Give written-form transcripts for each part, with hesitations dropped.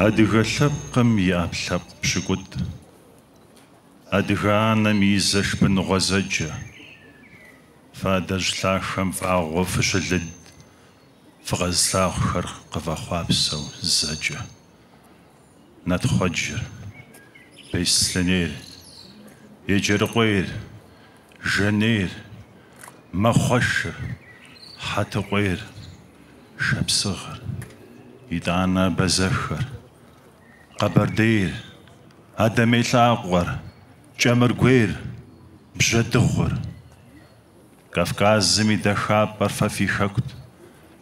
Адыгэ лъэпкъым и ӏэпкълъэпкъ пщыкӏутӏ. Адыгэ анэм и зэ шпыныгъуэ зэджэ. Фадэжь лъахэм фӏагъуэ фыщылыд, фыкъэзлъагъухэр къыфӏэхъуапсэу зэджэ. Натхъуэджэр, бейслъэнейр, еджэрыкъуейр, жэнейр, мэхъуэшыр, хьэтыкъуейр, шапсыгъыр, итӏанэ бэзэхэр, къэбэрдейр, адэмей лъакъуэр, кӏэмыргуейр, бжьэдыгъур. Кавказым и дахапӏэр фэ фи хэкут,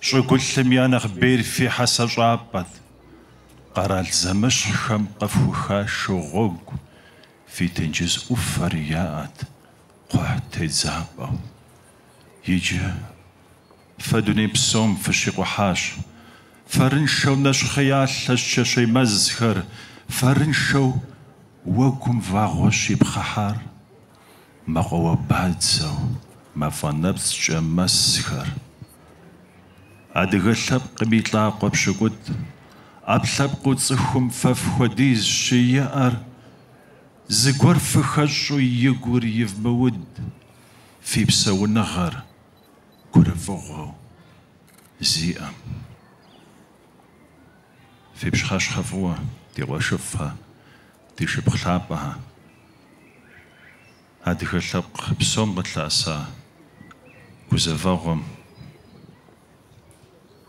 щӏыгулъым я нэхъ бейр фи хьэсэщӏапӏэт. Къэрал зэмыщхьхэм къэфхуха шыгъуэгу, фи тенджыз ӏуфэр яӏэт, кхъухь тедзапӏэу. Иджы фэ дуней псом фыщикъухьащ. Фэрыншэу нэщхъеялъэщ чэщей мэзхэр, фэрыншэу уэгум вагъуэ щипхъыхьар, мэкъуауэ бадзэу мафӏэнэпцӏкӏэ мэсхэр. Адыгэ лъэпкъым и лӏакъуэ пщыкӏутӏ, ӏэпкълъэпкъыу цӏыхум фэф хуэдиз щиӏэр, зыгуэр фыхэщӏу и гур ивмыуд, фи псэуныгъэр гурыфӏыгъуэу зиӏэм. Фи пщхьэщхьэ фӏыуэ, ди къуэшыфӏхьэ, ди шыпхъу лъапӏэхьэ. Адыгэ лъэпкъ псом къылъэӏэса гузэвэгъуэм,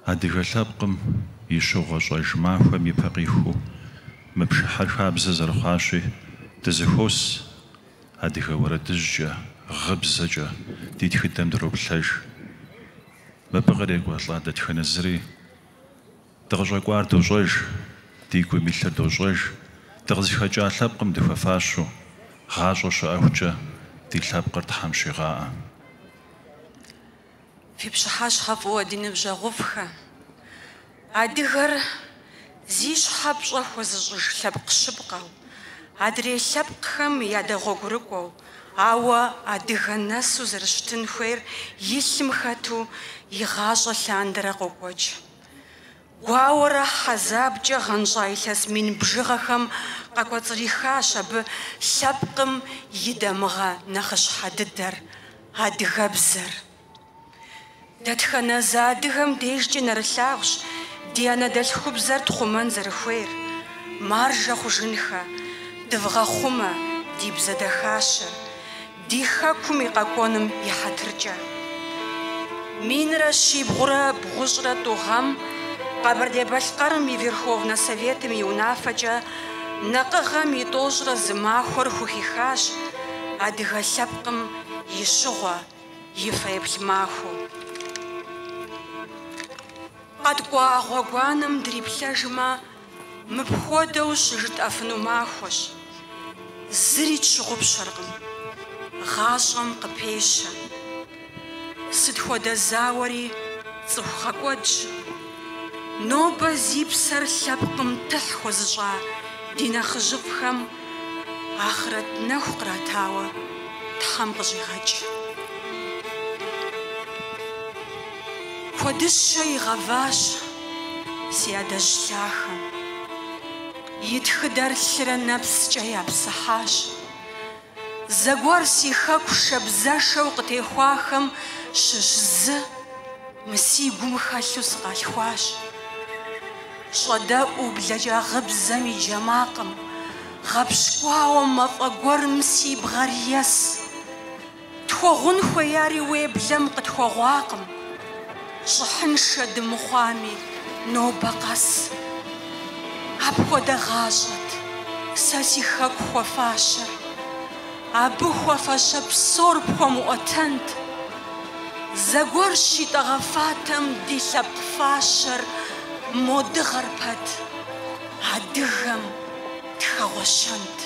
адыгэ лъэпкъым и щыгъуэ щӏэж махуэм и пэ къихыу мыпшыхьэр хабзэ зэрыхъуащи, дызыхуос адыгэ уэрэдыжькӏэ, гъыбзэкӏэ ди тхыдэм дроплъэж. Мыбы кърекӏуэлӏа дэтхэнэ зыри. Дыкъыщӏэкӏуар дощӏэж, ди гум илъыр дощӏэж, дыкъызыхэкӏа лъэпкъым дыхуэфащэу, гъащӏэ щыӏэхукӏэ ди лъэпкъыр Тхьэм щигъаӏэ. Фи пщыхьэщхьэ фӏыуэ ди ныбжьэгъуфӏхэ. Адыгэр зи щхьэ пщӏэ хуэзыщӏыж лъэпкъ щыпкъэу, адрей лъэпкъхэм ядэгъуэгурыкӏуэу, ауэ адыгэ нэсу зэрыщытын хуейр и лъым хэту и гъащӏэ лъандэрэ къокӏуэкӏ. Гуауэрэ хьэзабкӏэ гъэнщӏа илъэс мин бжыгъэхэм къэкӏуэцӏрихащ абы лъэпкъым и дамыгъэ нэхъыщхьэ дыдэр — адыгэбзэр. Дэтхэнэ зы адыгэм дежкӏи нэрылъагъущ ди анэдэлъхубзэр тхъумэн зэрыхуейр. Маржэ хъужынхэ, дывгъэхъумэ ди бзэдэхащэр, ди хэкум и къэкӏуэным и хьэтыркӏэ. Минрэ щибгъурэ бгъущӏрэ тӏу гъэм Къэбэрдей-Балъкъэрым и Верховнэ Советым и унафэкӏэ нэкъыгъэм и тӏощӏрэ зы махуэр хухихащ адыгэ лъэпкъым и щыгъуэ, и фэеплъ махуэу. Къэткӏуа гъуэгуанэм дриплъэжмэ, мыпхуэдэу щыжытӏэфыну махуэщ. Зыри тщыгъупщэркъым, гъащӏэм къыпещэ. Сыт хуэдэ зауэри цӏыху гъэкӏуэдщ. Нобэ зи псэр лъэпкъым тыхь хуэзыщӏа ди нэхъыжьыфӏхэм ахърэт нэху къратауэ Тхьэм къыщӏигъэкӏ. Куэдыщэ игъэващ си адэжь лъахэм. И тхыдэр лъырэ нэпскӏэ япсыхьащ. Зэгуэр си хэку шабзэшэу къытехуахэм щыщ зы мы си гум хэлъу сыкъалъхуащ. Щӏэдэӏуу блэкӏагъыбзэм и джэмакъым, гъэпщкӏуауэ мафӏэ гуэрым си бгъэр ес. Тхуэгъун хуеяри уеблэм къытхуэгъуакъым, щӏыхьыншэ дымыхъуами нобэ къэс. Апхуэдэ гъащӏэт сэ си хэку хуэфащэр, абы хуэфащэ псор пхуэмыӏуэтэнт. Зэгуэр щитӏэгъэфатэм ди лъэпкъ фащэр модыгъэр пэт адыгэм тхэгъуэщэнт.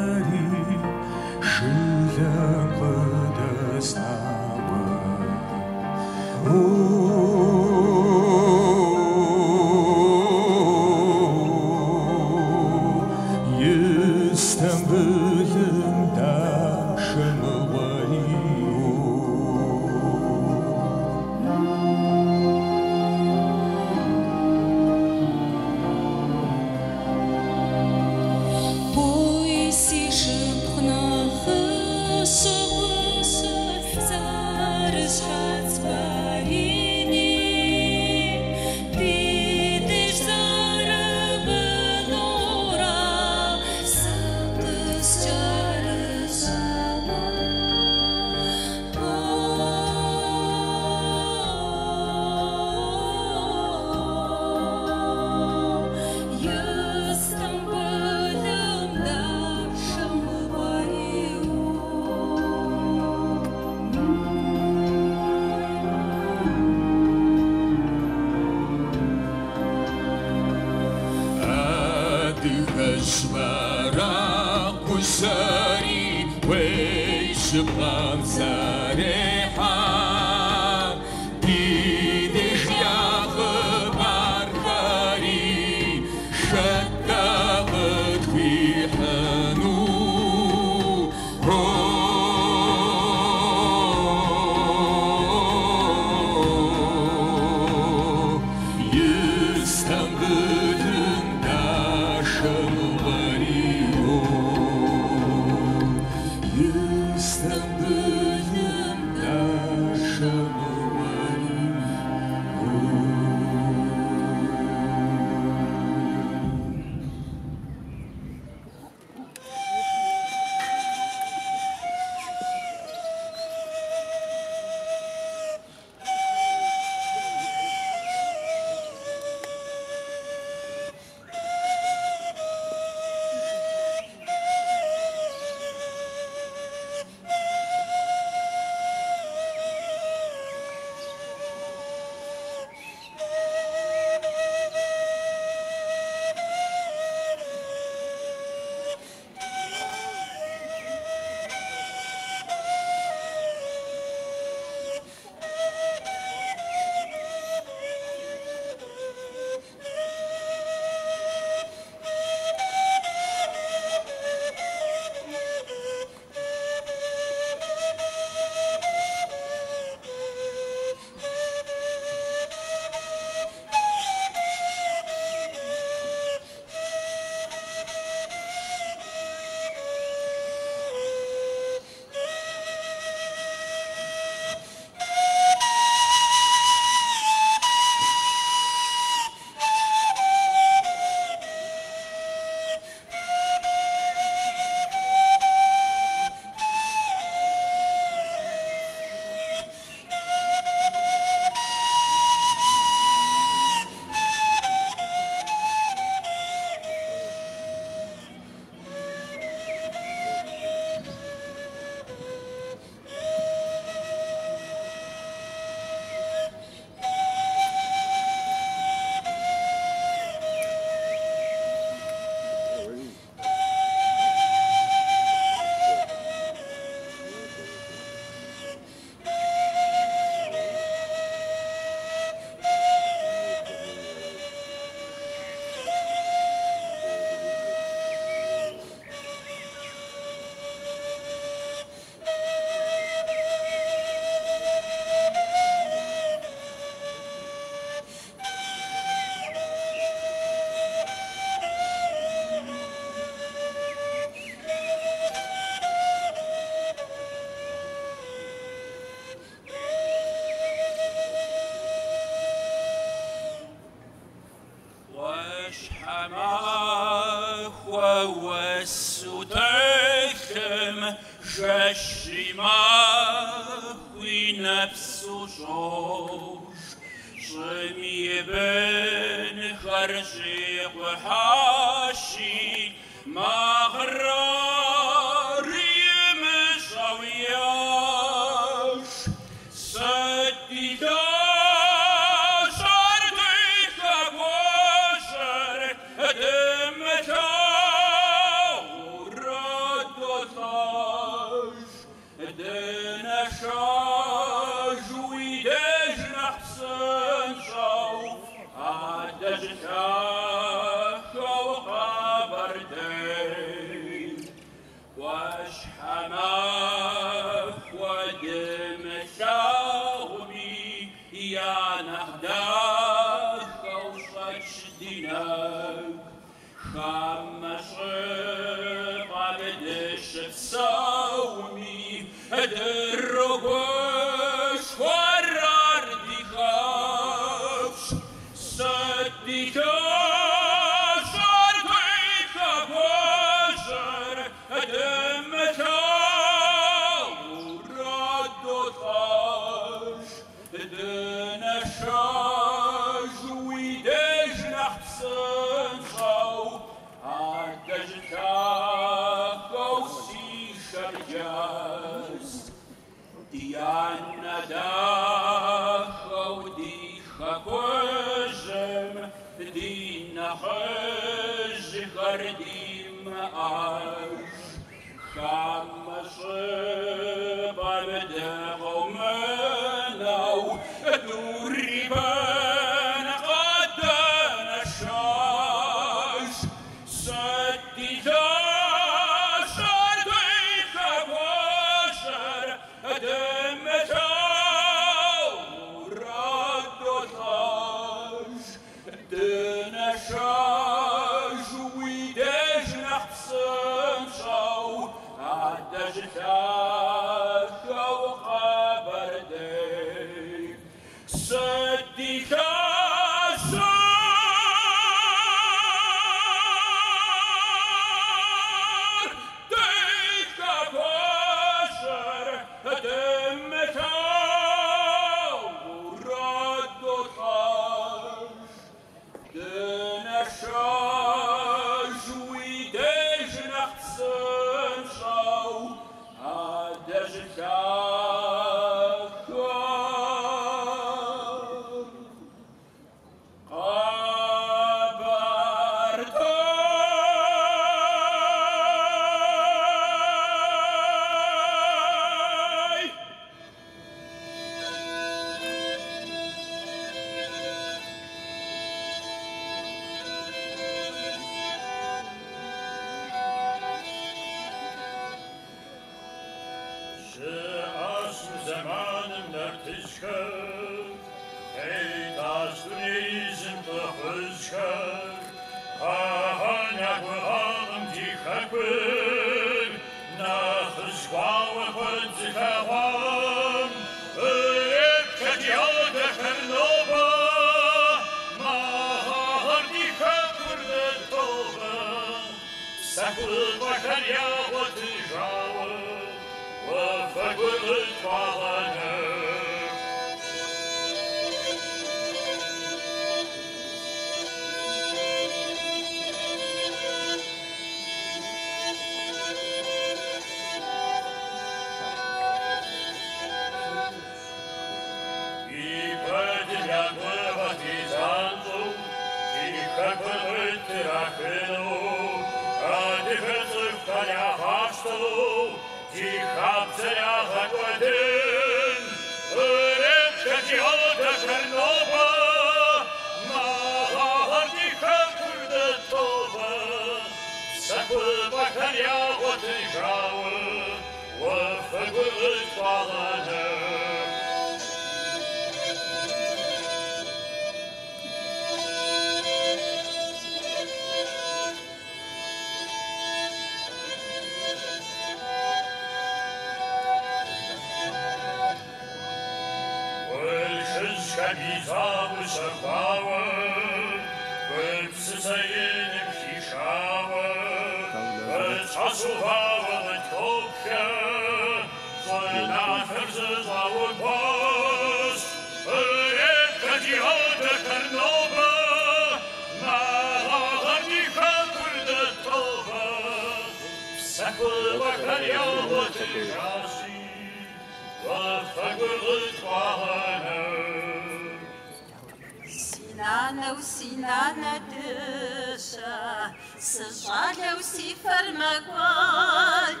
Sinana dysza, sżalał si farmagwad,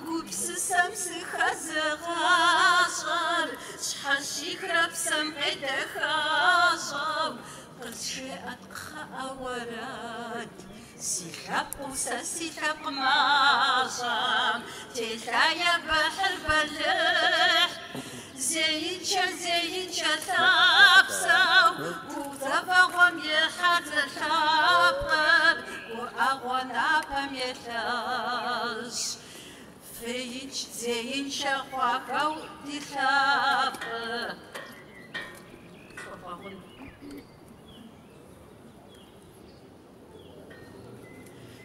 gubsy sam sycha zagaszal, szhashi krab sam edechaszal, qrshi atqa awarad, سيحق وساسيحق معصم تلتايا بحر بلح زيتشا تاقصا زين شغفة ودثاب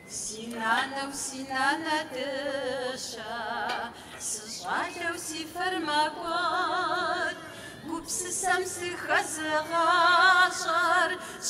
سنانة وسنانة دشا سجالة وسفر مقود قبس سمس خزغاشر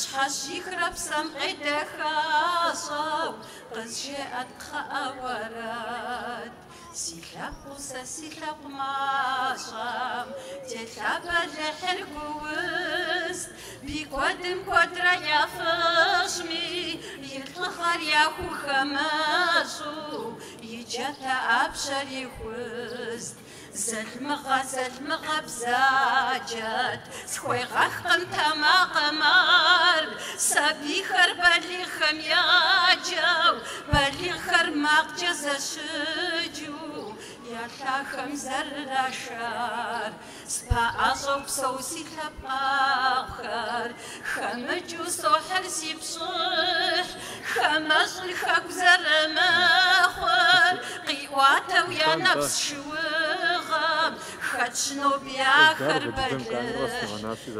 شحاشي خرب سمقيد خاشو قد جاءت خاورات سيلاب قوسا سيلاب ماشام تلاب الرحل قوست بيقدم قدرة يا فشمي يتلخر يا خو خماشو يجاتا أبشر يخوست زلمغة بزاجات سخوي غخم تما قمار سابي خربالي خمياجو بالي خرماق جزا شجو يا خم زر شار سبا أصوب صوصي تباخر خمجو صوحر سيبصح خمجل خاك زر ماخر قيواتا ويا نفس شوغم خدشنو بيا خربلش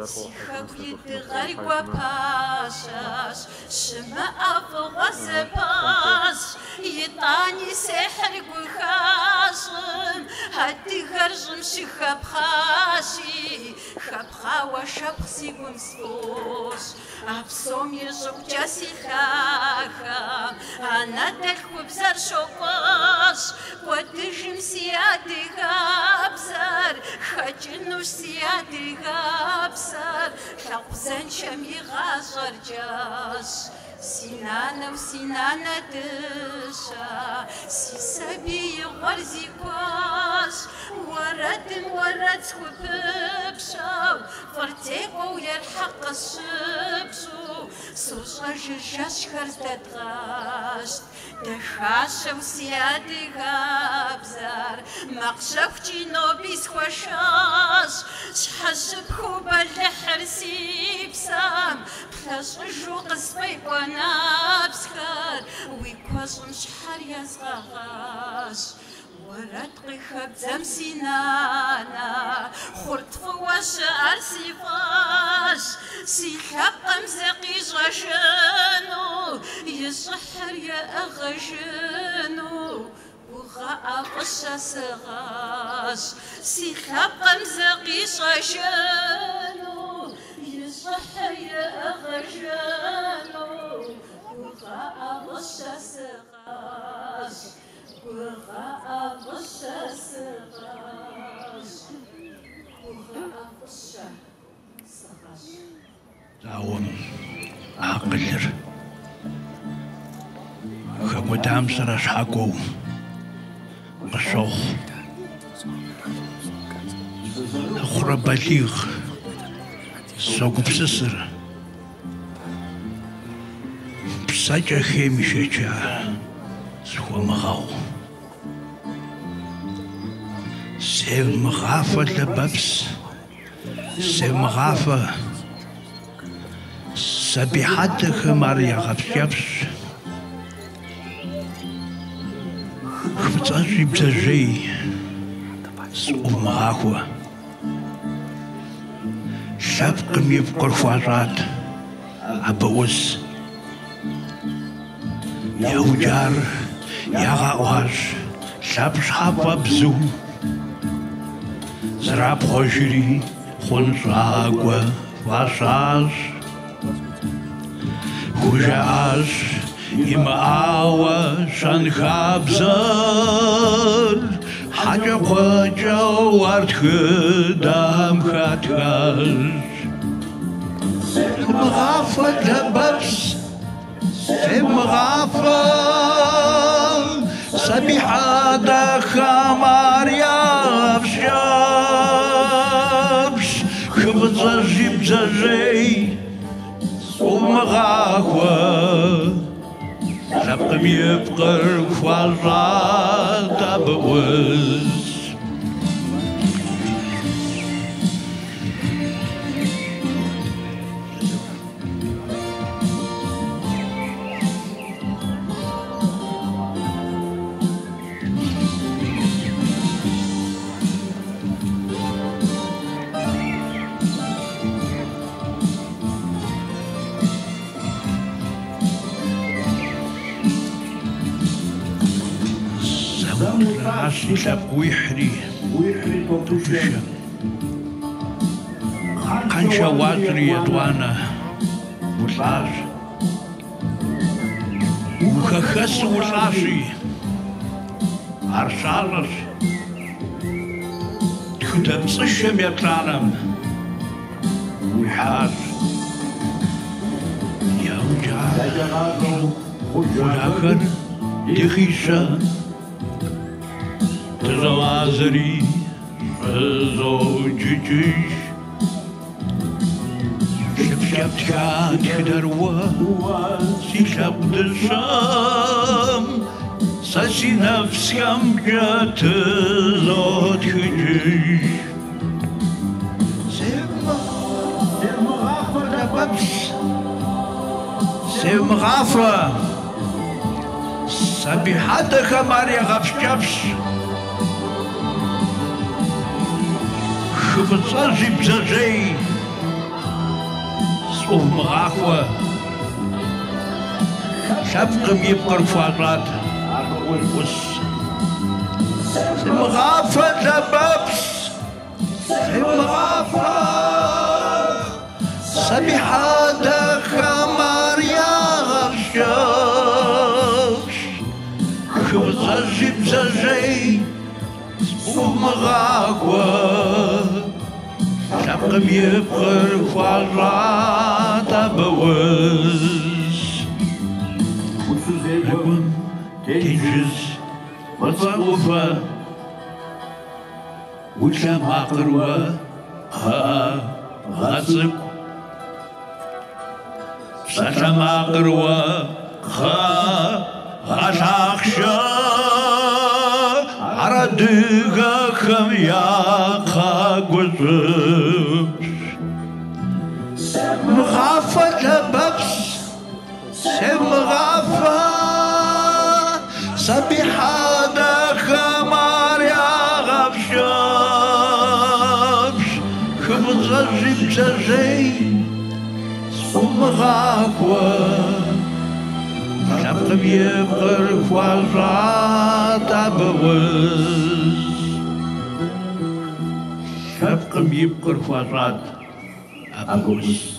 سيخاك يدغرق وباشاش شما أفغز باش يطاني سحر قخاشم هدي غرجم شخب خاشي خبخا وشبخسي ومسفوش أبصوم يجوك جاسي خاخم أنا دلخو بزر شوقاش ودجم سيادي غابزر خجنوش سيادي غابزر خلقزن شمي غاجر جاش سنانة وسنانة دشا سيسابي غرزي كواش ورد سخببشاو فرتيقو يرحق الشبشو سوشا جرجاش خرز دادغاشت دخاشا وسيادي غابزار مقشا وجينو بيس خوشاش شحشب خوبا لحرسي بسام بلاش رجو قصفي ونابسكر ويكواشم شحر يزغاغاش ورتقي خبزم سنانا خرط فواش أرسي فاش سيحق مزقي جشنو يسحر يا أغشنو وغاء قشا سغاش سيحق مزقي جشنو يسحر يا أغشنو وغاء قشا سغاش وغاء قشا سغاش وغاء قشا سغاش داوم عقلر خمدام سرش حقو مشوخ خرب بليغ سوق بسسر بساجة خيمشة سوى مغاو سيف مغافة لببس سيف مغافة سبيحات خماريا غبس خبزاجي بزاجي سوى مغاوة شابق ميبقر فوارات عبوس يا وجار يا غاواش شاب شحابة بزو زراب خوشري خنصاقوة فاساس وجاش يمعاوة شنخابزر حاجة خوجة وارد خدام خاتخاش مغافة لبس مغافة سبيحة دخمار يا بشابش خبزة جيب زجي ومغافة شبقم يبقر كفازات أبوز عاشي لاب ويحري توشيشا خانشا واتري يدوانا ولاش وخخس ولاشي عرشالش تمسشم يطلعلم ويحاش يا وجعل ولكن دخيشة تزوازري زوجيش شفشفت كان خدروا سيشاب دشام ساسي نفس كم جات زود خجيش سيم غافر دببس سيم غافر سبيحتك ماريا غفشفش شوف صاجي بزاجي صوم غافر شفقم يبقر فاضلات سيم غافر دببس سيم غافر سبيحتك ماريا غفشفش شوزاجي بزاجي ومغاقوة شبقم يبقر فعرات أبوز لكم تنجز وتصوفة وشام أقروة غصب سشام أقروة غشاخشا عردقا خم ياقا قزبش مغافة لببس سمغافة سبيحة دخمار يا غفشبش خبزجي بزجي سمغافة شبقم يبقر فوزات أبوز شبقم يبقر فوزات أبوز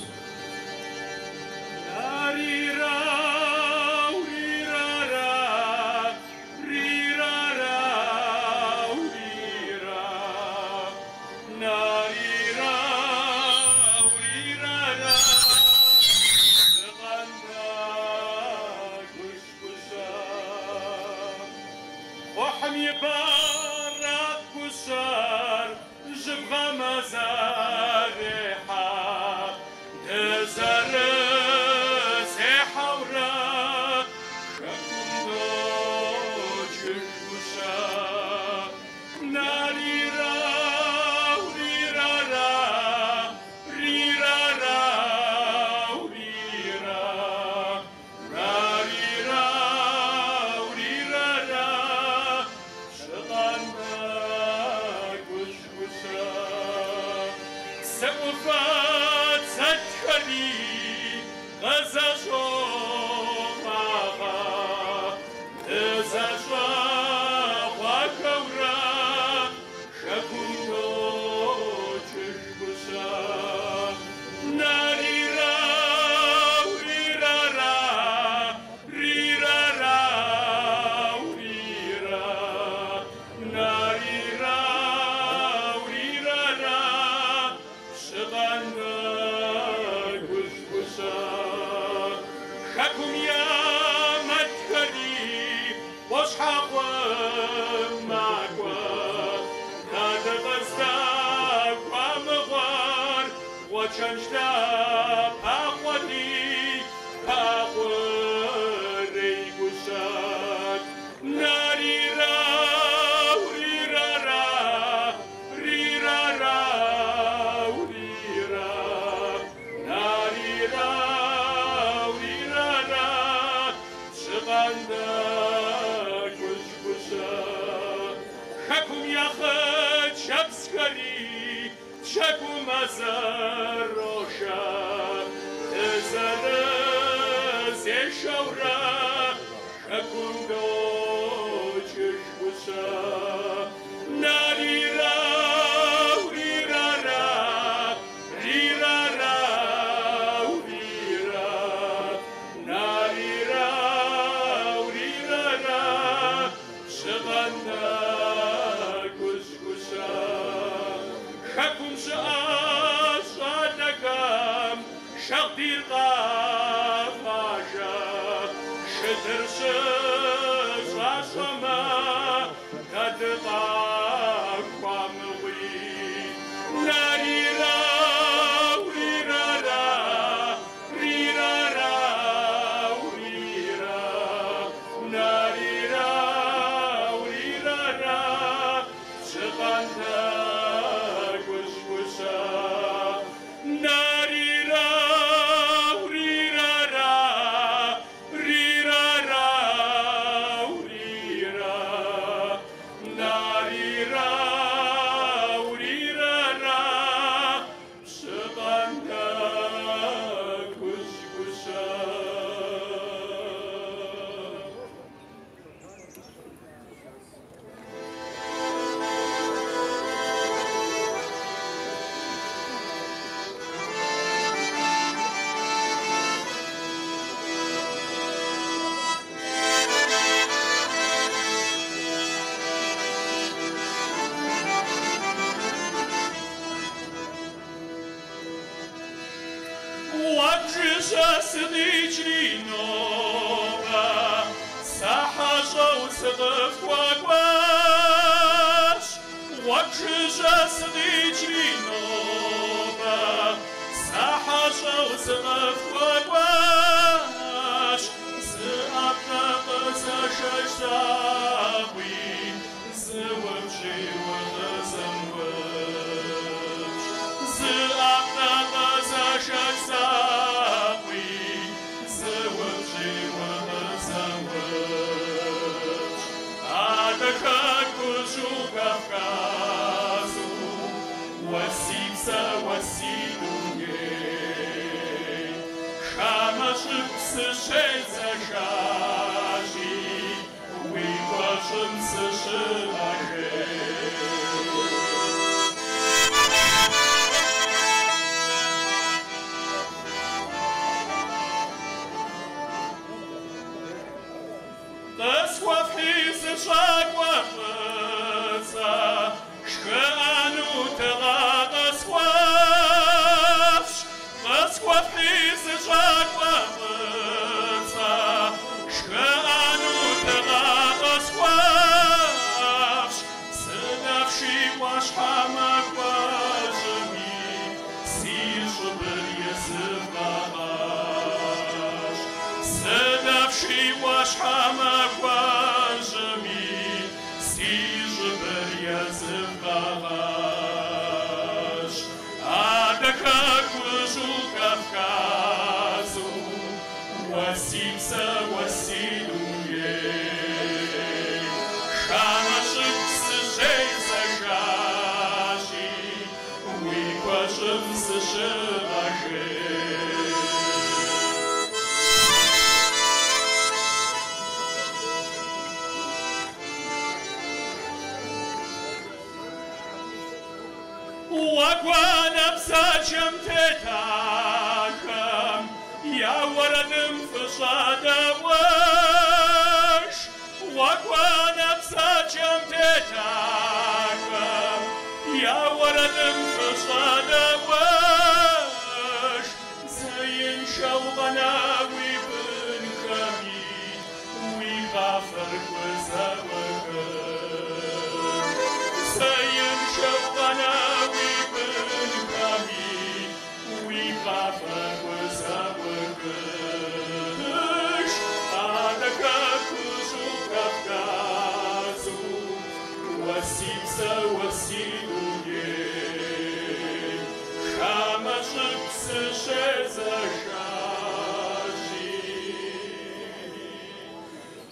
Shaura, Shakundo, Chishbusa.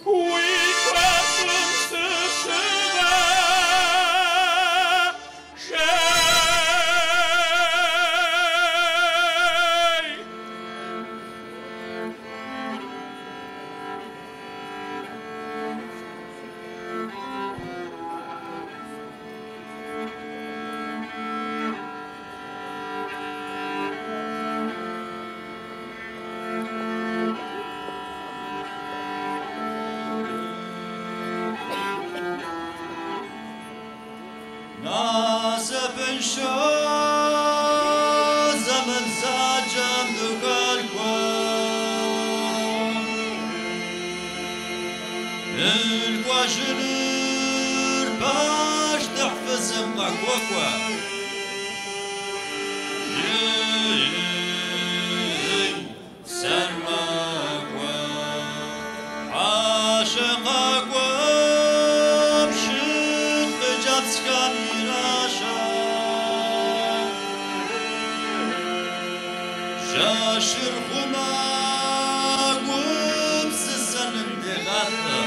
We cross شو زمن ساجم دقالكم القواشنر باش تحفظ مقوقوا سرمقوا عاشقوا بشق جاتسكا ميراشا شاشر خماقوا بسسنم دغاتا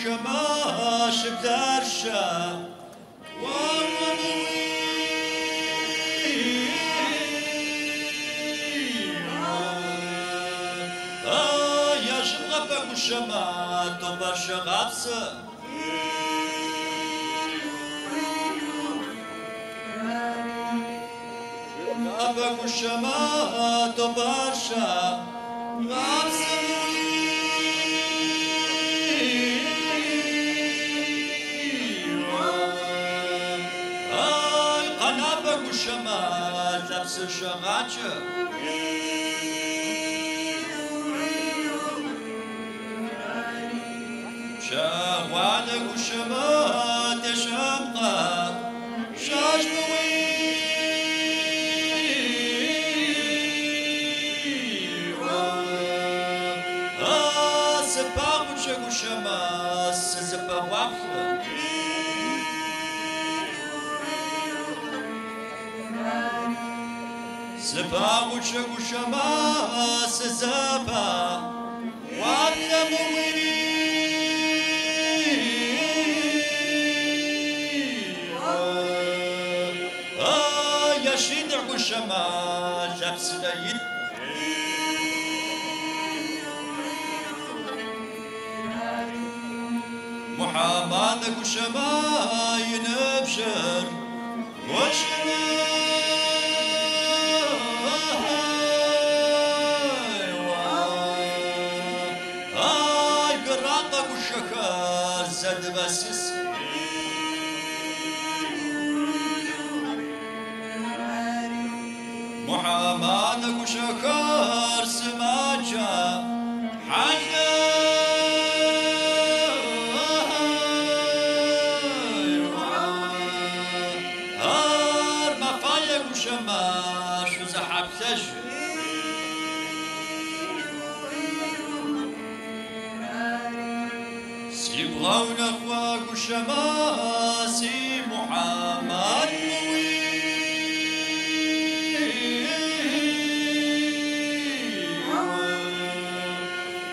وشماش بدرشة يا شغبك وشما تبر شغبسة شغبك وشما تبر شغبسة شما لبس شغاچه شغوانك وشما تشمقه شاش بوي سباق وشما سباق وابخه زبا وشك وشما سزبا وابلموي يا شيدع وشما لبس ليد محمد وشماي نبشر هاي قراقك والشكر زد بسس محمد وشكر سماجة حاجة شماش وزحب ثج سيبغون اخواك وشماسي محمد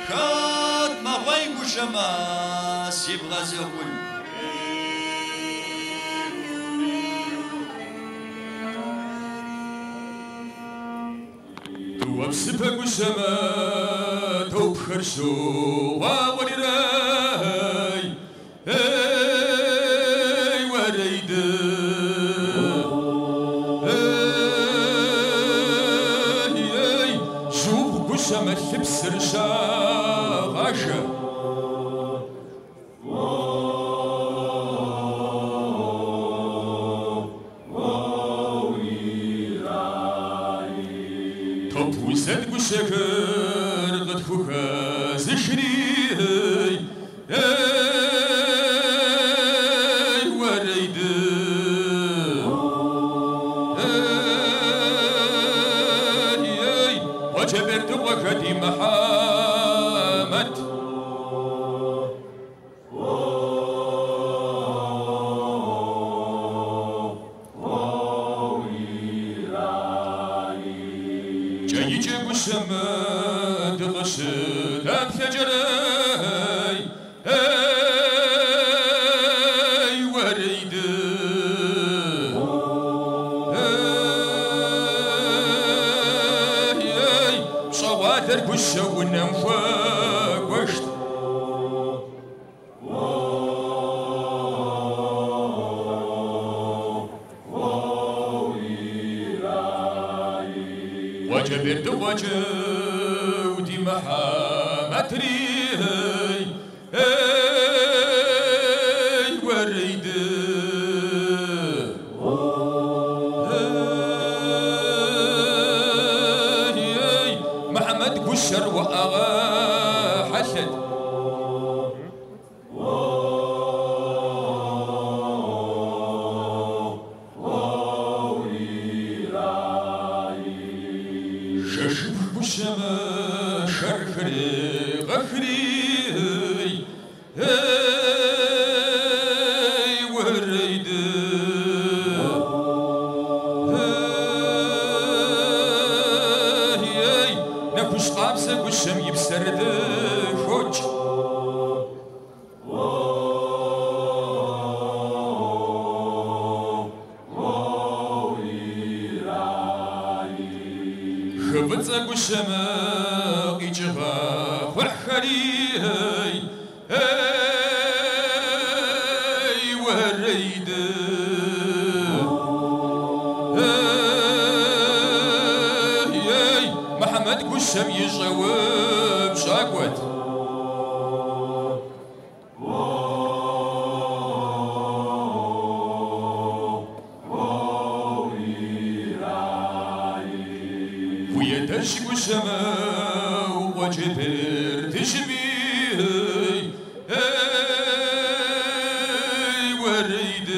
كات ما غيك وشماس يبغى زغل وبسبك والسماء توبخر سوا ولراي اي وريد اي شوف والسماء تبسر شاغاشة وسد وشكر قد خوخا زشري اي وريد اي وجبرت وكدي محمد جيجي والسماء تغسل بثجري اي وريد اي صواتر كشة وننفاق وشت وجبرت وجودي محمد ريهي اي وريد اي محمد بشر واغا حسد والسماء شرخري غخري اي وريد اي نكوش قابسك والشم يبسرد خوج خبزك والشماء يجغى وحري اي وريد اي محمد والشم يجاوب شاكوت ويدرشك والسماء وجبر تشبيه اي وريد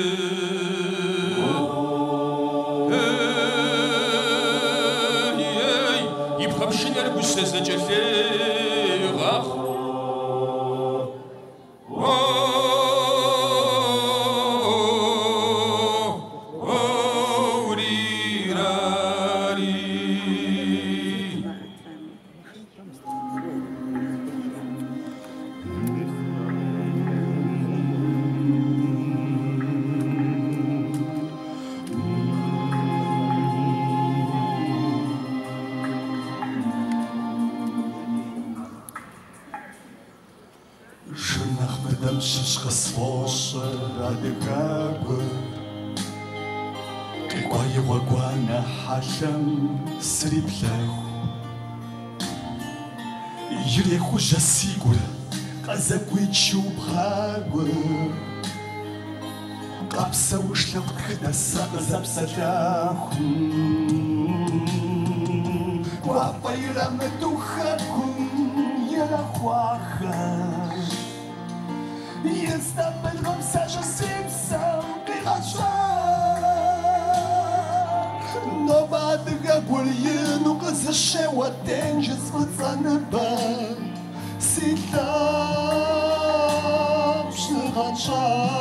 اي يبقى بشنر بساسة جلي غاخ وادغاغو كواي وغوانا حشم سريبلاو يريخو جاسيغور قازاكوي تشوبهاغو قابسا وشلق كدا زابسالاخو وابايرا مدوخاكم يلا خواخا يستقبل غمسة جسيمسا بغشا نوبات غاقولين وقز الشاوة تنجز بتصنبا سيتاب شنغانشا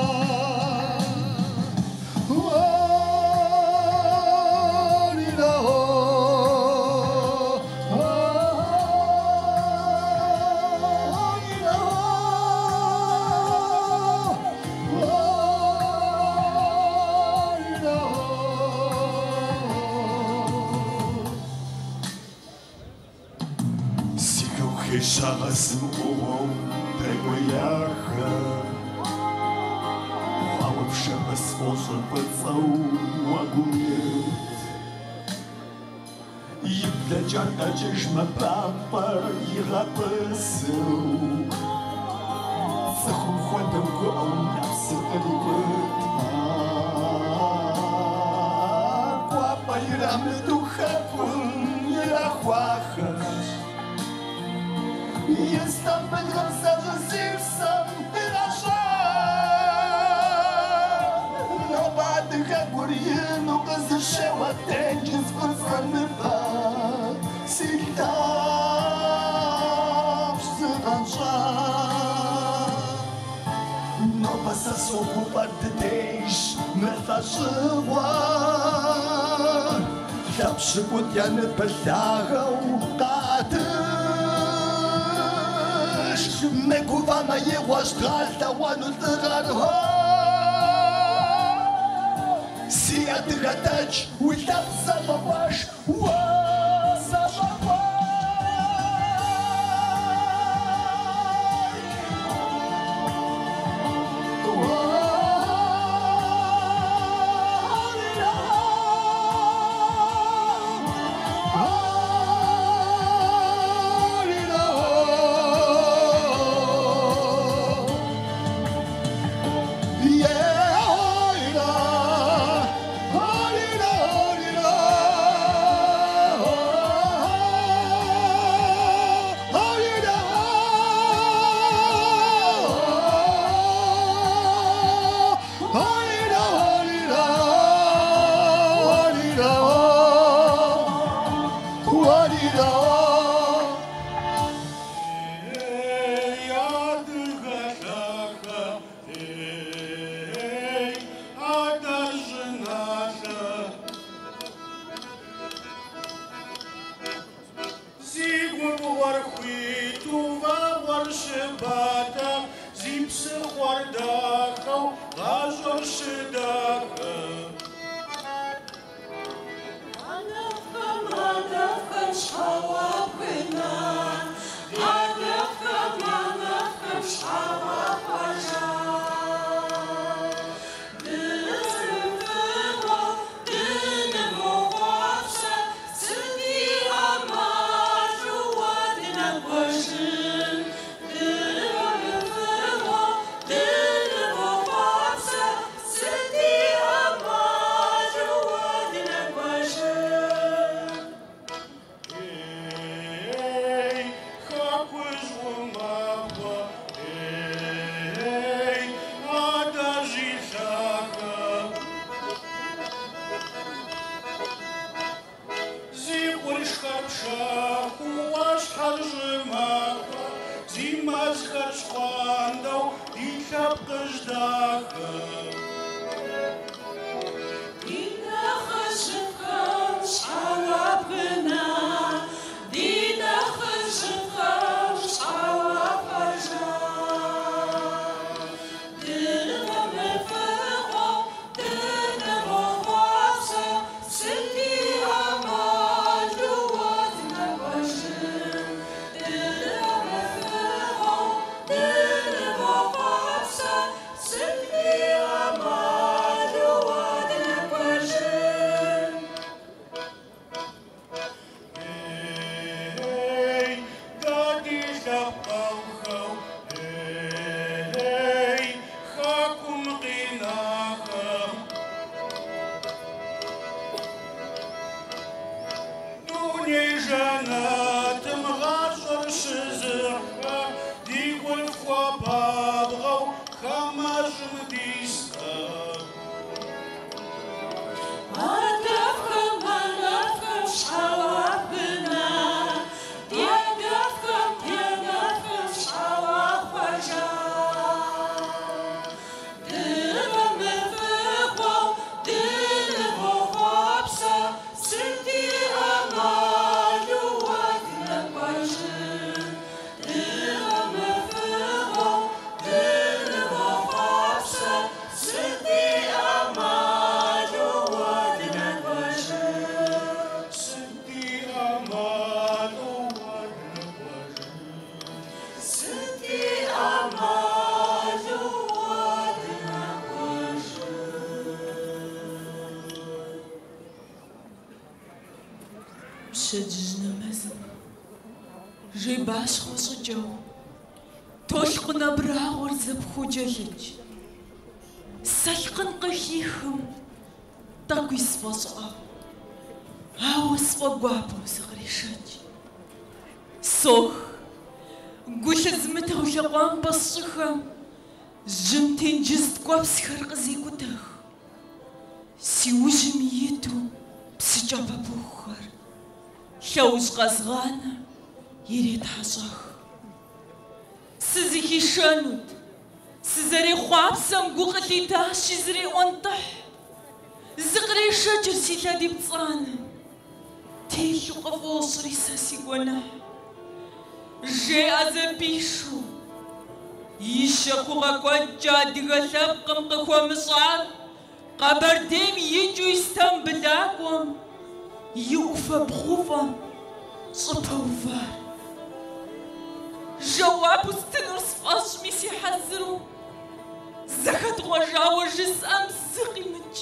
Шагасмом прегояха, Вававшего способ поцелуагумет. Ибля джарда чешма папа ирапасу, Сахумходом гуамнапса алибетма. Папа ираме духакун ирахуаха, يستقبل غمسة غسيفسا بالعشاء لو بعدها قريين وقز الشاوة تنجز فرصة نبات سيتابش زغنشا نو بسا سوكو بردتيش مرثاش غوار تابش بوديان بلاغة وقادر مكوفانا يواش غالتا ونطغرها سيادة غتاج ويتابسا مواش Sylvia. Жибаш хошоджо, толкна брагор запхуджалич. Салкан кахихам, такой способ. А успогапу загрешать. Сох, гулез метаухлям басшиха, жимтен жист квапсхар казикутах. Сиужим ету, псичаба бухар. Хауж газгана. يريد حصاخ سزكي شانوت سزري خوابسم قوقتي تاشي زري وانطح زغري شجر سيلادي بطران تيلو قفوص ريساسي قناح جي أزبيشو يشاقو غاقوجا دغلاب قمقكو مصعب قبرديم يجو يستم بلاقوم يوفا بخوفا صبوفار جواب استنرس فاش ميسي حزرو زكت غجاو جس امزقي مج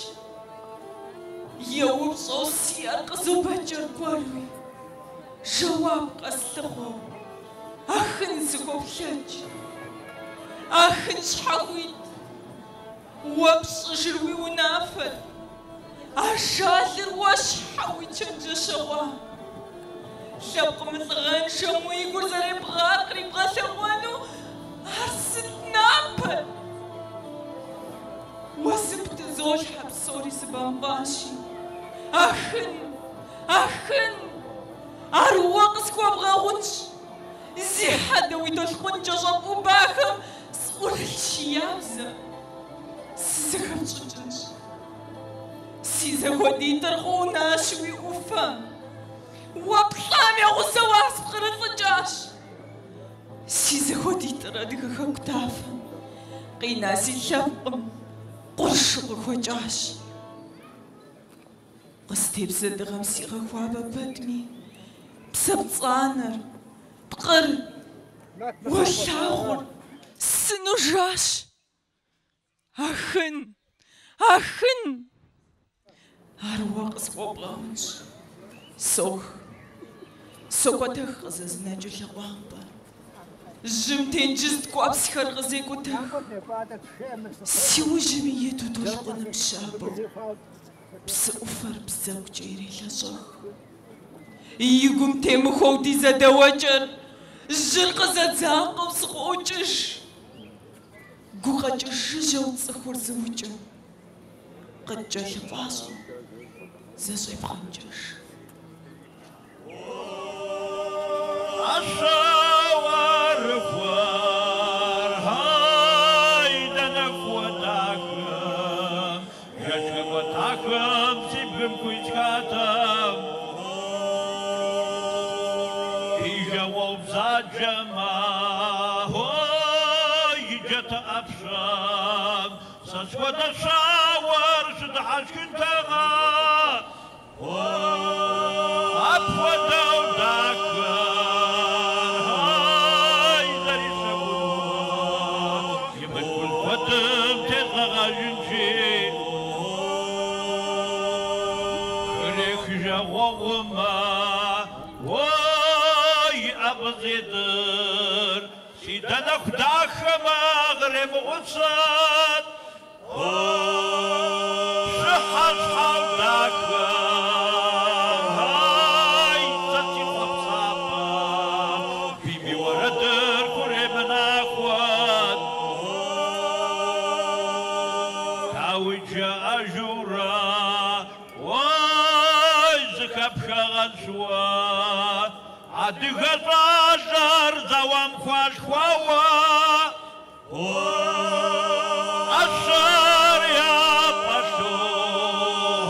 يوم صوصي ارقصو بجر قوالوي جواب قسلخو اخن سكو بلاج اخن شحويت وابص جروي ونافل اشالر واشحويت جشواب شوق مثغان شمو يقول زري بغار قريب غا ثوانو هرست نابل وسبت زوج حبسوري سبان باشي أخن أرواق سكوا بغاونش زي حدا ويدو الخنجة جابو باكم سقول الشيابزة سيزاكم تشجنش سيزاكو دي ترغونا شوي وفام وابطام يا غسواس بقرة الجاش سيزا ودي ترى ديك كتافا قيناسي الشبقم قرش غجاش قستي بزد غمسي غوابا بدمي بسبت صانر بقر وشاور سنو جاش أخن أرواق صوب غاونش سوخ سوكوتخ غززنا جوش غوامبا جمتين جزد كوابس خرغزي كوتخ سيو جميتو تلقون بشابو بسأفر بزاو جيري لصوخ يقوم تيمو خودي زادا وجر الجرق زاد زاقو سخوجش قوغا جرجو تسخور زوجو قد جاي فاسو زازو يبغنجش أشاور فوار هايدا نفوتاكم يشكوتاكم سيبكم كويتكاتم يجاوب زاد جما هاي جت أبشام ساسكوت أشاور شدحاش كنتغا أبوتاو زيدر سيدنا خداخ مغرب غصاد شحش حولك هاي أدغزازر زوام خواش خواوا أشار يا باشو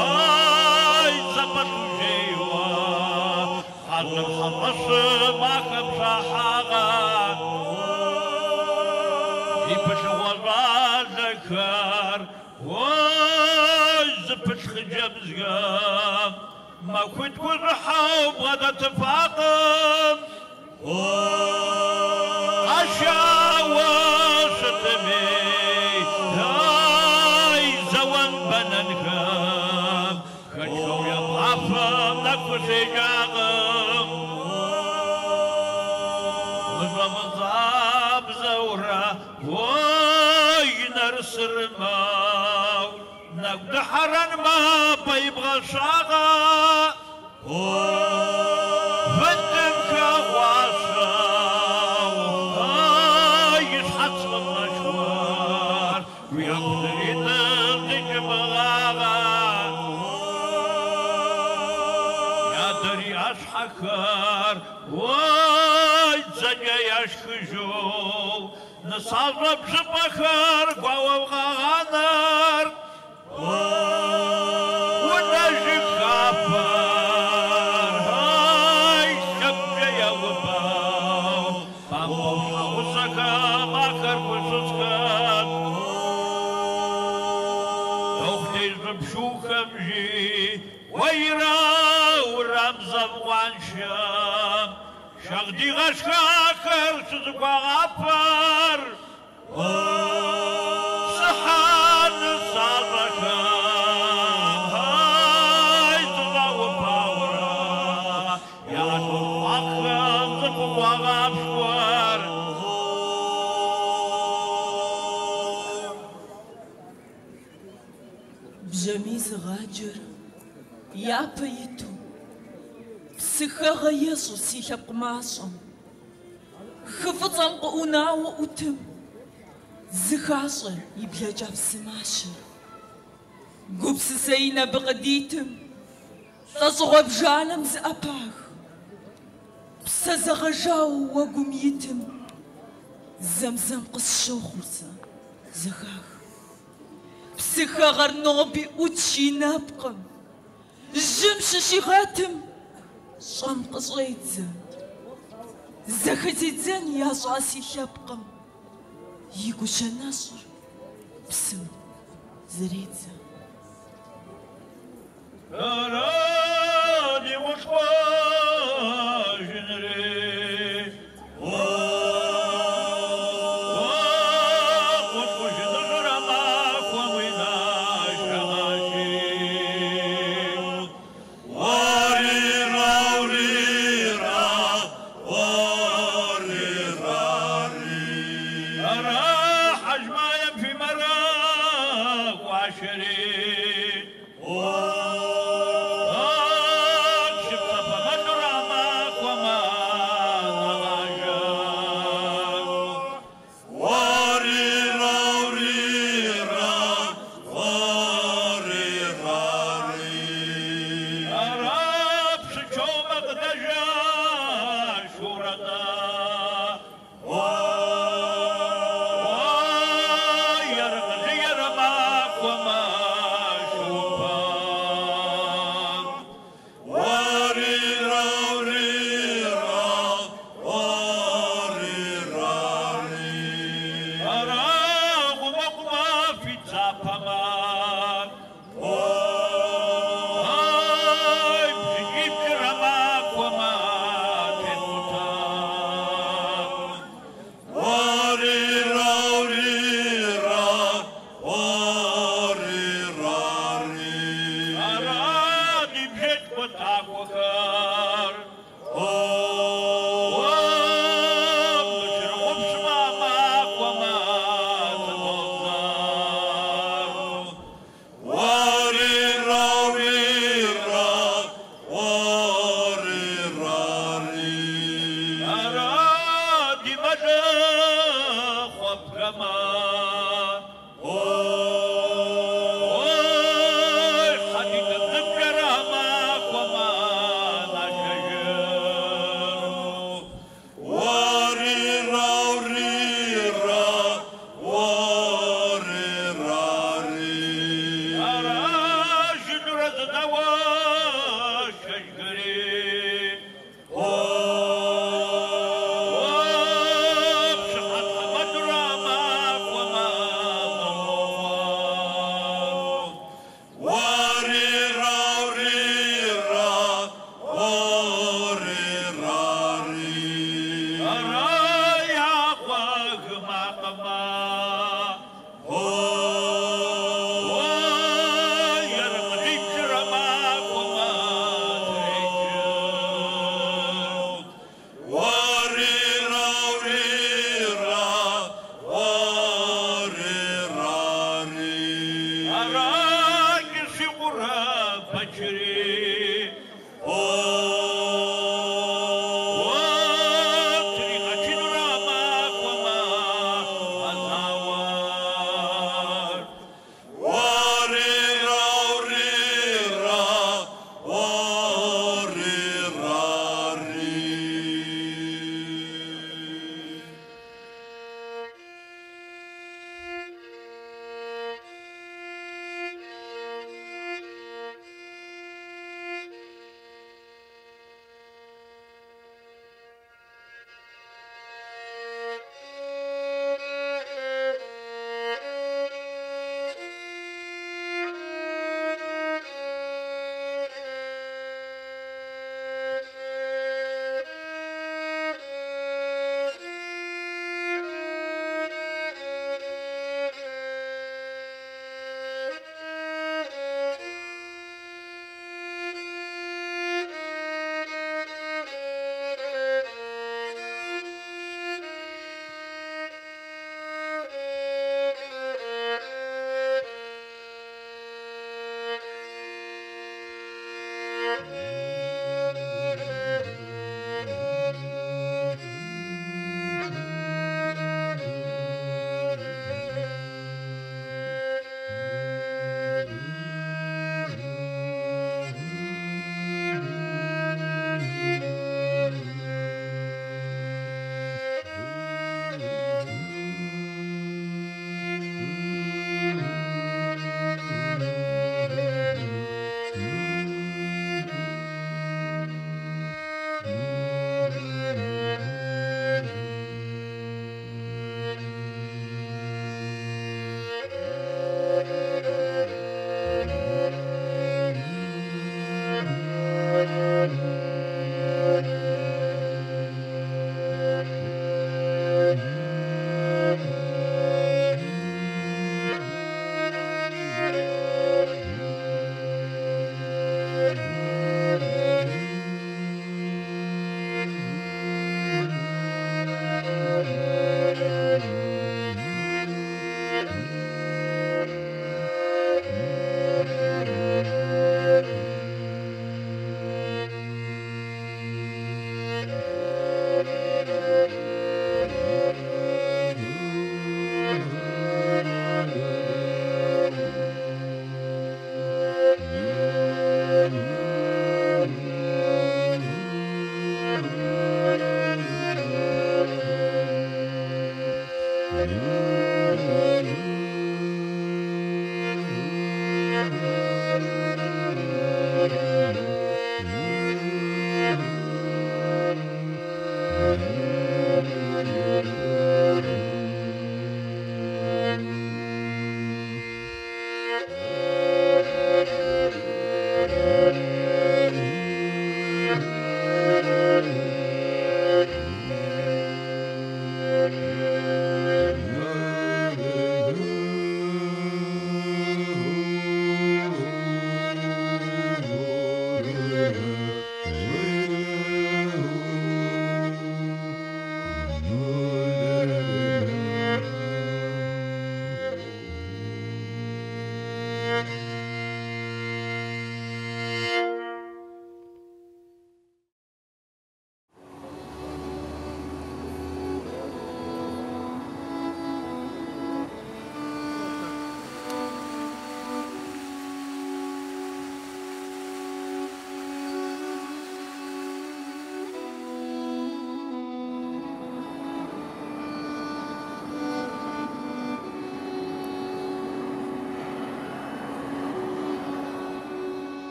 هاي زبطو جيوا حلم حمص ماكب شاحاغا في بشو ذكر واي زبط خجب زقام ما كنت والرحاب غدا تفاقم أشاوى شتمي هاي زوان بننكم خشو يا بافم نكوشي جاغم والرمضاب زورة واي نرسر ماو نقد حرن ما بيبغى شاغا فتنك واساو يشحط المشوار ويقدر يتلقى بغاغا يا دري أشحكر ويتزجى يشخجو نصرب شبخر قوى وغانر ونجي خافر هاي شبجة يا وباو بامو حوصكا ماكر وسوسكا توختي زبشوخم جي ويرا ورمزة وانشام شغدي غشاكر سزقا غفر صحان صادقا هاي تضاو باورا يا عدو أخام زقوا غابشوار بجميز غاجر يا بيتو بسخاغ يسوس يلقى معصم خفضا قونا وأتم زخاصر يبلجا بسماشر قبس سينا بغديتم تصغى بجالم زأباغ بسزغ جاو وقم يتم زمزم قص شوخرسا زخاغ بسخاغر نوبي وتشي نابقم الجمش شيغاتم صام قصيت زن زخزي زن يا صاسي شابقم يقوش النصر بسم زريت زن أراني وشواج نري وخوش نجر معك ومناش غاشي وريرا وريرا وريرا أرى حجمايا في مراك وعشرين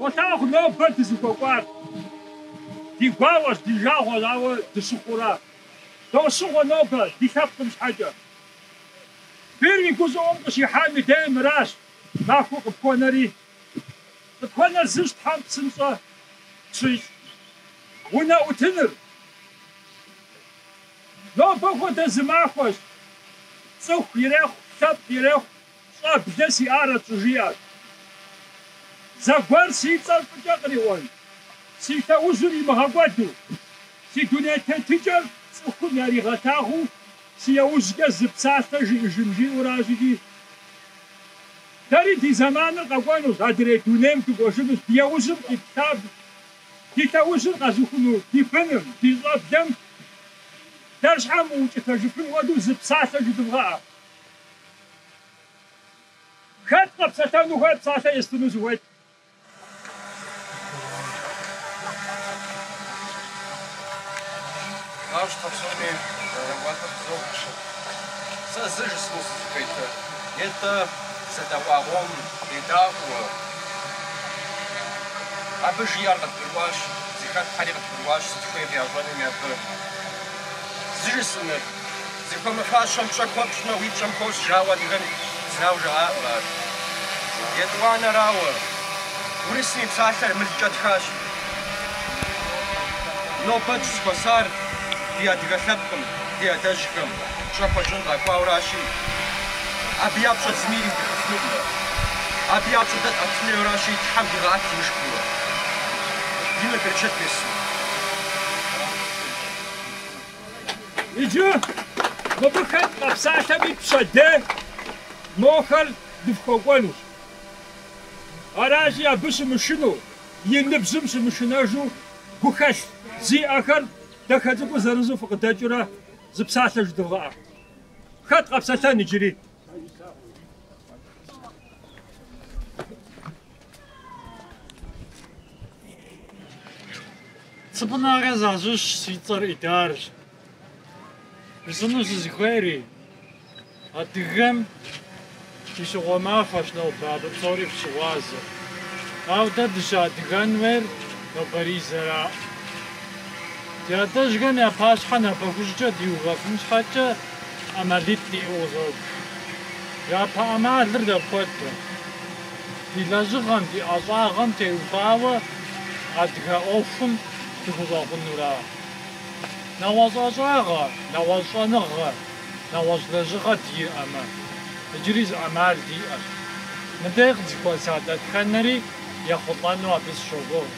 وتاخذ لو بنتس كوكوات دي قواش دي جاغو لاو تسخورا لو سخو نوبا دي خافتم حاجة بيري كوزو شي حامي دايم راش ناخو بكوناري بكونار زوج تحام تسمصة تشيش ونا وتنر لو بخو تزماخوش سوخ يريخ شاب يريخ صاب جسي آرة تجيات زغوار سيطان بجاقريوان سيطا وزري مهاقواتو سيطوني تنتجر سوخو ناري غتاخو سيا وزقا زبساستا جنجي وراجي دي داري دي زمان القوانو غادري دونيم تقوشنو ديا وزر كتاب دي تا وزر غازوخنو دي فنم دي ضاب دم درشحم وجفن ودو زبساسة جدوها خد قبسة وخد بساسة يستنو زويت Наш таксони работает золото. Созыжество это задаваром бедаву. Абы жияргъ тхуащ, зыхэт хьэри къытхуащ, сытхуейм ящӏэным абы зыжысыныр, зыхуэмыхащэм пщӏэ куэпщӏмэ, уи пщӏэм хуос жауэ адыгэм зрау жаӏэӏым ар. Етӏуанэрауэ, урысым и псалъэр мылкӏэ тхащ. Нобэкӏ схуэсар ди адыгэ лъэпкъым, ди адэжьхэм пщӏэ куэчӏын къэкӏуауращи, абы япщӏэ зыми иридыхыфынукъымэ. Абы япщӏэ дэ ӏэплъынейуэращи, тхьэм игъат имышхуэ. Димэ дэрчэт месу. Иджы, мыбыхэт къэпсалъэми пщэдэ мохэр дыфхуэкӏуэнущ. Аращи абы щымышыну, и ныбжьым щымышынэжу гухэлъ зиӏэхэр дэхэ цӏыкӏуу зырызу фыкъыдэкӏыурэ зы псалъэ жыдыгъэӏэ. Хэт къэпсэлъэн иджыри? Цыпынарэ зажьыщ си цӏэр идарщ. Жысӏэну сызыхуейри, адыгэм ищыгъуэ махуэщ нобэ, псори фщыгъуазэ. Ауэ дэ дыщыадыгэн хуейр нобэризэра. Ди адэжьхэм я пащхьэ напэхужькӏэ диугъэфын щхьэкӏэ ӏэмалитӏ диӏугъэу. Япэ ӏэмалыр дэпхуэдэ. Ди лэжьыгъэм, ди ӏэщӏагъэм теухуауэ адыгэ ӏуэхум дыхущӏэхъунура. Нэгъуэщӏ ӏэщӏагъэ, нэгъуэщӏ щӏэныгъэ, нэгъуэщӏ лэжьыгъэ диӏэмэ, иджыри зы ӏэмал диӏэщ. Мыдэ къызыхуэса дэтхэнэри ехъулӏэну абы сыщогугъ.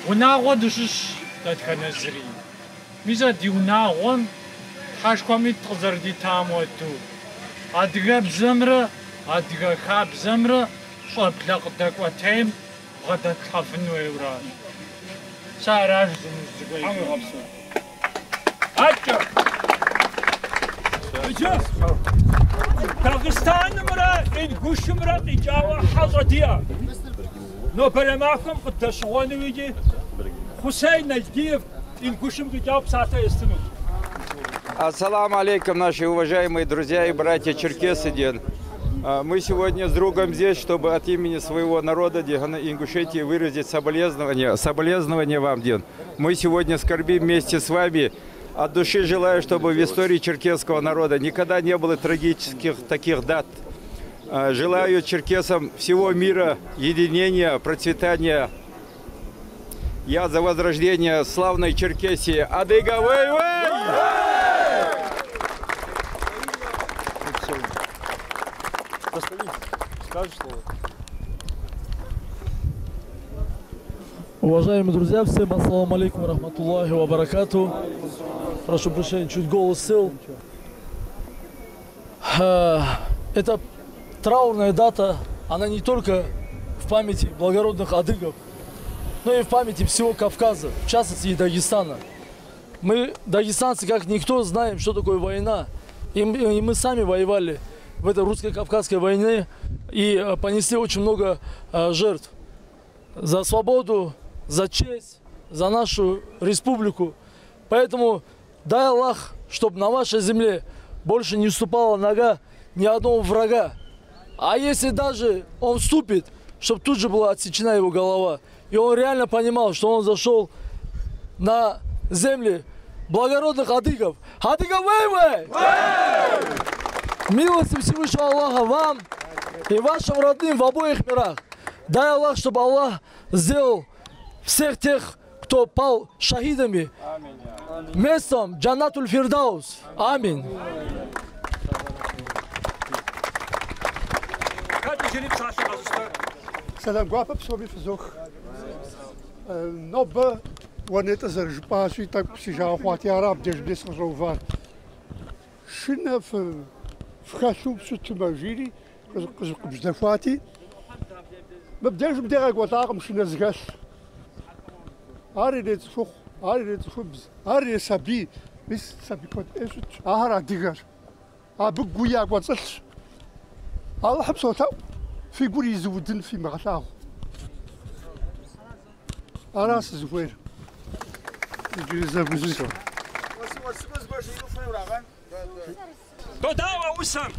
Унагъуэ дыщыщ дэтхэнэ зыри. Мис ди унагъуэм тхьэшхуэмитӏ къызэрыдитам хуэдэу адыгэбзэмрэ адыгэ хабзэмрэ щӏэблэ къыдэкӏуэтейм бгъэдэтхьэфын хуейуэращ. Сэ аращ зымызыгуейр. Атчэ! Иджы, Дагъыстанымрэ Ингушымрэ къикӏауэ хьэщӏэ диӏэ. Нобэрэ махуэм къыдэщыгъуэну иджы Хусейн Налдиев Ингушым къикӏауэ псалъэ естынущ. Ассаламу алейкум, наши уважаемые друзья и братья черкесы. Мы сегодня с другом здесь, чтобы от имени своего народа Ингушетии выразить соболезнования вам, Ден. Мы сегодня скорбим вместе с вами. От души желаю, чтобы в истории черкесского народа никогда не было трагических таких дат. Желаю черкесам всего мира, единения, процветания. Я за возрождение славной Черкесии. Адыга, вэй-вэй! Скажешь слово? Уважаемые друзья, всем ассаламу алейкум рахматуллахи ва баракату. Прошу прощения, чуть голос сел. Это траурная дата, она не только в памяти благородных адыгов, но и в памяти всего Кавказа, в частности и Дагестана. Мы, дагестанцы, как никто, знаем, что такое война. И мы сами воевали в этой русско-кавказской войне и понесли очень много жертв. За свободу, за честь, за нашу республику. Поэтому дай Аллах, чтобы на вашей земле больше не ступала нога ни одного врага. А если даже он вступит, чтобы тут же была отсечена его голова. И он реально понимал, что он зашел на земли благородных адыгов. Адыга, вэй-вэй! Милости Всевышнего Аллаха вам и вашим родным в обоих мирах. Дай Аллах, чтобы Аллах сделал всех тех, кто пал шахидами, местом Джаннатуль Фирдаус. Аминь. Salam guapa psobi fzokh. Nobbe wanneer er spasie tak psija khwati arab des blis rovan. Shina fkhashub sutmajiri bzdafati. مبداش بدي أقوى مش نزقش. أريد تفخ، أريد تخبز، أريد سبي، مس سبيكوت إيشت أهرا ديجر أبقويا قوتش الله حبسوتا في قولي زودن في مغلاو أراس زوير جيزا بزيزو دعوة وسام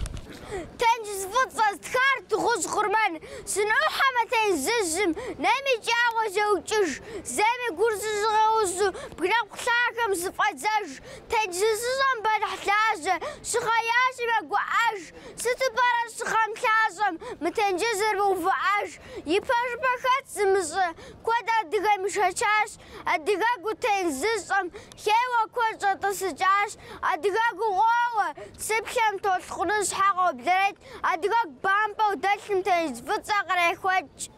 تنجز فطس تخارت غز خرمان سنو حمتين ززم نامي جاوة زوجش زامي قرز زغوز بقنا قصاكم صفات زاج تنجز زنبان حتلازة سخياسي مقوعاش ستبارا سخام تلازم متنجز ربو فعاش يباش باكات زمزة كوادا الدقاء مش هشاش الدقاء قو تنززم خيوة كوادا تسجاش الدقاء قو غوة سبكام تولخنز حقو بدريت الدقاء بامبا ودلشم تنجز فطس أقرأ خوج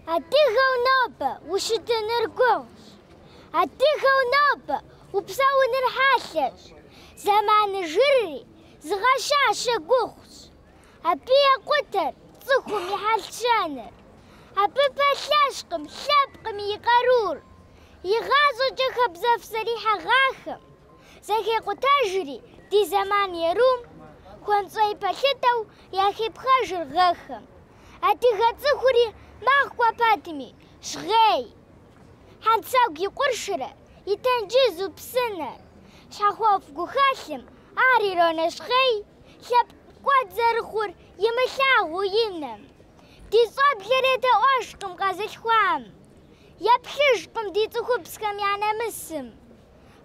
أديها ونوبة وشد نرقوش أديها ونوبة وبساو نرحاشش زمان جري زغشاش قوخش أبيا قتر صخم يحال شانر أبي باشاشقم شابقم يقارور يغازو جخب زف سريحة غاخم زكي قتاجري دي زمان يروم كون صيبا شتو ياخي بخاجر غاخم أديها تزخوري ماخوا باتمي شغي حنساوكي قرشرة يتنجزو بسنر شاخوفكو خاشم عاريرونا شغي شاب قوات زرخور يمشاغو ينم دي صاب جريتا واشقم غازش خوام يبششقم دي تخبسكم يعني مسم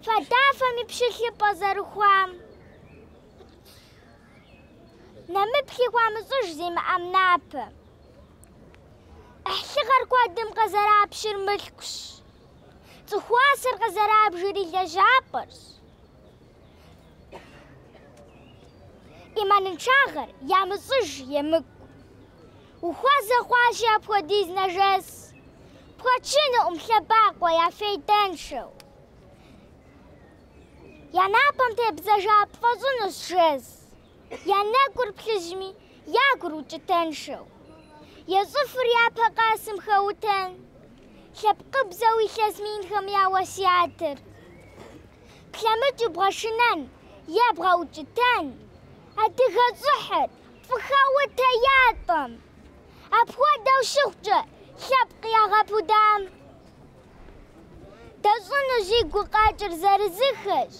فدافمي بششي بازر خوام نمبحي خوام زوجزي مع منابم احشغر قدم غزراب شرملكش تخواسر غزراب جري لجابرس إما نشاغر يا مصج يا مك وخوازا خواشا بوديز نجس بوتشينو شباق ويا فيتنشو يا نابم تبزا جاب فزونس جز يا ناكر بلجمي ياكر وجتنشو يا صفر يا بقاسم خوتن شب قبزة ويشازمين خم يا وسياتر كلامتو بغشنان يا بغوجتان أديها زحر فخوتها ياطم أبخودا وشخجة شبق يا غابو دام تظنو زيقو قاجر زرزخش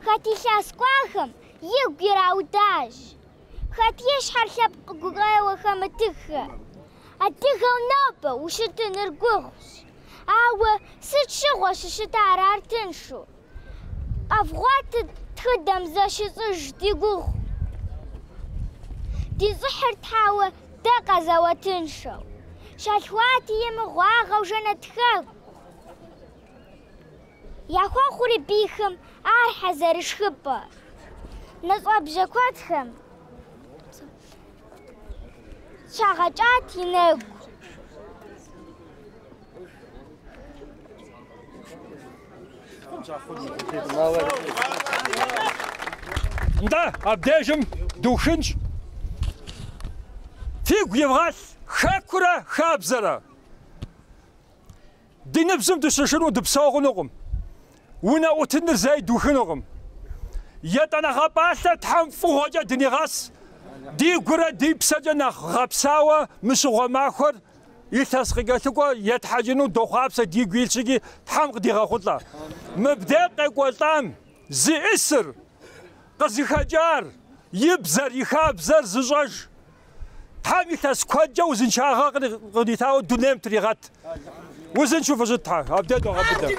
خاتي شاسقواخم يوكي راوداش خات يشحر شبق قوغايا وخامتخا أديها ونوبة وشت نرقوغش أو ست شغوش شتا عرار تنشو أفغوات تخدم زاشي زوج دي قوغ دي زحر تحاوى داقا زوا تنشو شالحواتي يمغواغا وجنة تخاو يا خوا خوري بيخم عارحة زارش خبا نصاب جاكواتخم شاغجات يناغو دا أبداجم دوخنش فيك يبغاس خاكورا خابزرا دي نبزم دششنو دبساغو نغم ونا اوتنر زي دوخنغم يتنا غاباسة تحنفو هجا دني غاس دي قرا دي بسجنا غابساوا مسوغا ماخر يتسقيقاتكو يتحاجنو دوخابسة دي قويلشيكي تحنق دي غاخوطلا مبدأ قوالتام زي اسر قزي خجار يبزر يخابزر زجاج حامي تسكوجا وزن شاغا غدي تاو دنيم تريغات وزن شوف جتها ابدا دو ابدا